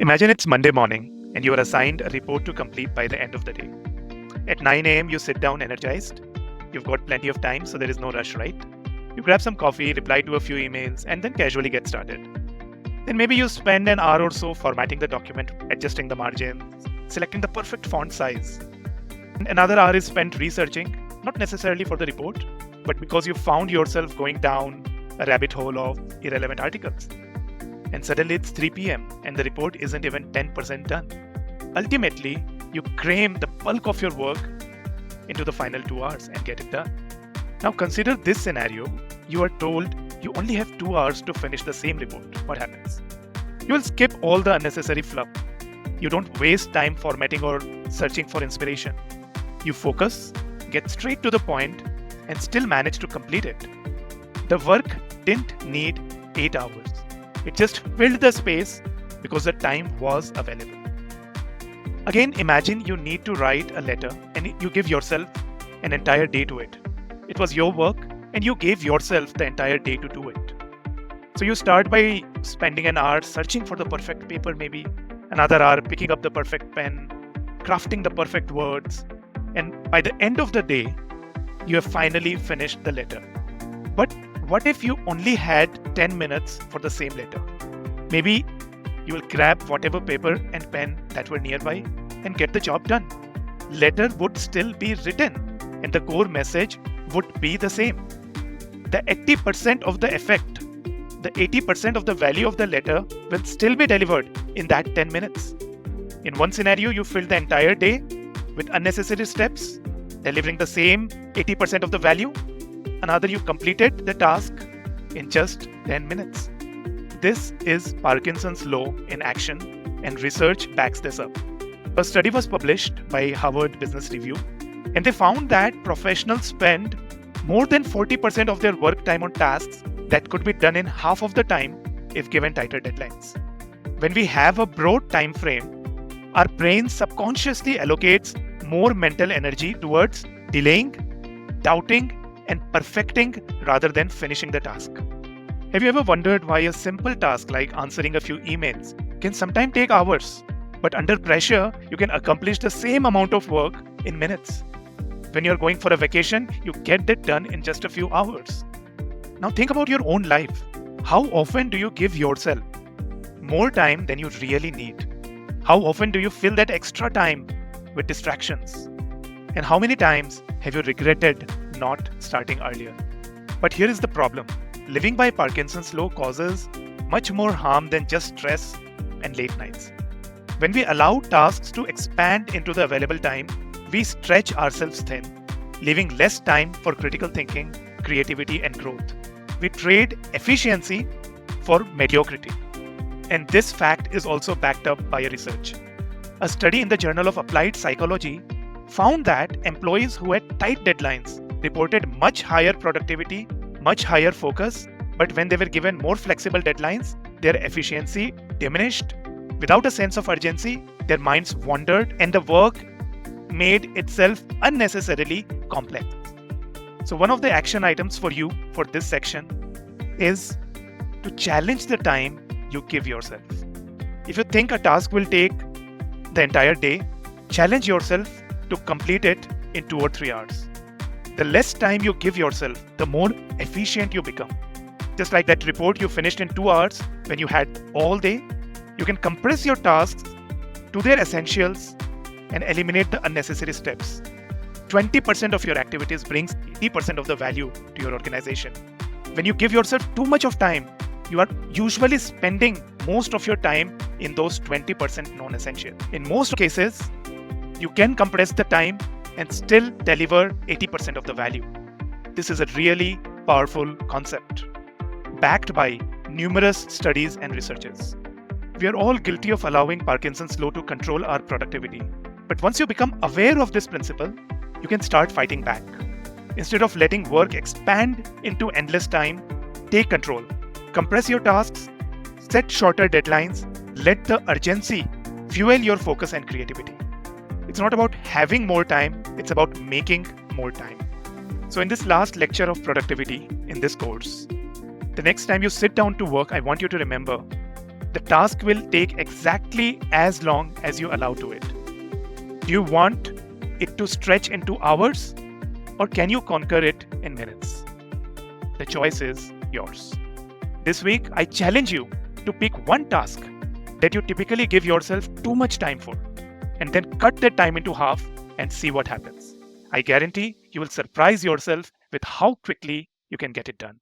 Imagine it's Monday morning and you are assigned a report to complete by the end of the day. At 9 a.m., you sit down energized. You've got plenty of time, so there is no rush, right? You grab some coffee, reply to a few emails, and then casually get started. Then maybe you spend an hour or so formatting the document, adjusting the margins, selecting the perfect font size. And another hour is spent researching, not necessarily for the report, but because you found yourself going down a rabbit hole of irrelevant articles. And suddenly it's 3 p.m. and the report isn't even 10% done. Ultimately, you cram the bulk of your work into the final 2 hours and get it done. Now consider this scenario. You are told you only have 2 hours to finish the same report. What happens? You will skip all the unnecessary fluff. You don't waste time formatting or searching for inspiration. You focus, get straight to the point, and still manage to complete it. The work didn't need 8 hours. It just filled the space because the time was available. Again, imagine you need to write a letter and you give yourself an entire day to it. It was your work and you gave yourself the entire day to do it. So you start by spending an hour searching for the perfect paper, maybe another hour picking up the perfect pen, crafting the perfect words, and by the end of the day, you have finally finished the letter. But what if you only had 10 minutes for the same letter? Maybe you will grab whatever paper and pen that were nearby and get the job done. Letter would still be written and the core message would be the same. The 80% of the effect, the 80% of the value of the letter will still be delivered in that 10 minutes. In one scenario, you filled the entire day with unnecessary steps, delivering the same 80% of the value. Another, you completed the task in just 10 minutes. This is Parkinson's law in action, and research backs this up. A study was published by Harvard Business Review, and they found that professionals spend more than 40% of their work time on tasks that could be done in half of the time if given tighter deadlines. When we have a broad time frame, our brain subconsciously allocates more mental energy towards delaying, doubting, and perfecting rather than finishing the task. Have you ever wondered why a simple task like answering a few emails can sometimes take hours, but under pressure, you can accomplish the same amount of work in minutes? When you're going for a vacation, you get that done in just a few hours. Now think about your own life. How often do you give yourself more time than you really need? How often do you fill that extra time with distractions? And how many times have you regretted not starting earlier? But here is the problem. Living by Parkinson's law causes much more harm than just stress and late nights. When we allow tasks to expand into the available time, we stretch ourselves thin, leaving less time for critical thinking, creativity, and growth. We trade efficiency for mediocrity. And this fact is also backed up by research. A study in the Journal of Applied Psychology found that employees who had tight deadlines reported much higher productivity, much higher focus, but when they were given more flexible deadlines, their efficiency diminished. Without a sense of urgency, their minds wandered and the work made itself unnecessarily complex. So one of the action items for you for this section is to challenge the time you give yourself. If you think a task will take the entire day, challenge yourself to complete it in 2 or 3 hours. The less time you give yourself, the more efficient you become. Just like that report you finished in 2 hours when you had all day, you can compress your tasks to their essentials and eliminate the unnecessary steps. 20% of your activities brings 80% of the value to your organization. When you give yourself too much of time, you are usually spending most of your time in those 20% non-essential. In most cases, you can compress the time and still deliver 80% of the value. This is a really powerful concept, backed by numerous studies and researches. We are all guilty of allowing Parkinson's law to control our productivity. But once you become aware of this principle, you can start fighting back. Instead of letting work expand into endless time, take control. Compress your tasks, set shorter deadlines, let the urgency fuel your focus and creativity. It's not about having more time, it's about making more time. So in this last lecture of productivity in this course, the next time you sit down to work, I want you to remember The task will take exactly as long as you allow to it. Do you want it to stretch into hours, or can you conquer it in minutes? The choice is yours. This week, I challenge you to pick one task that you typically give yourself too much time for, and then cut that time into half and see what happens. I guarantee you will surprise yourself with how quickly you can get it done.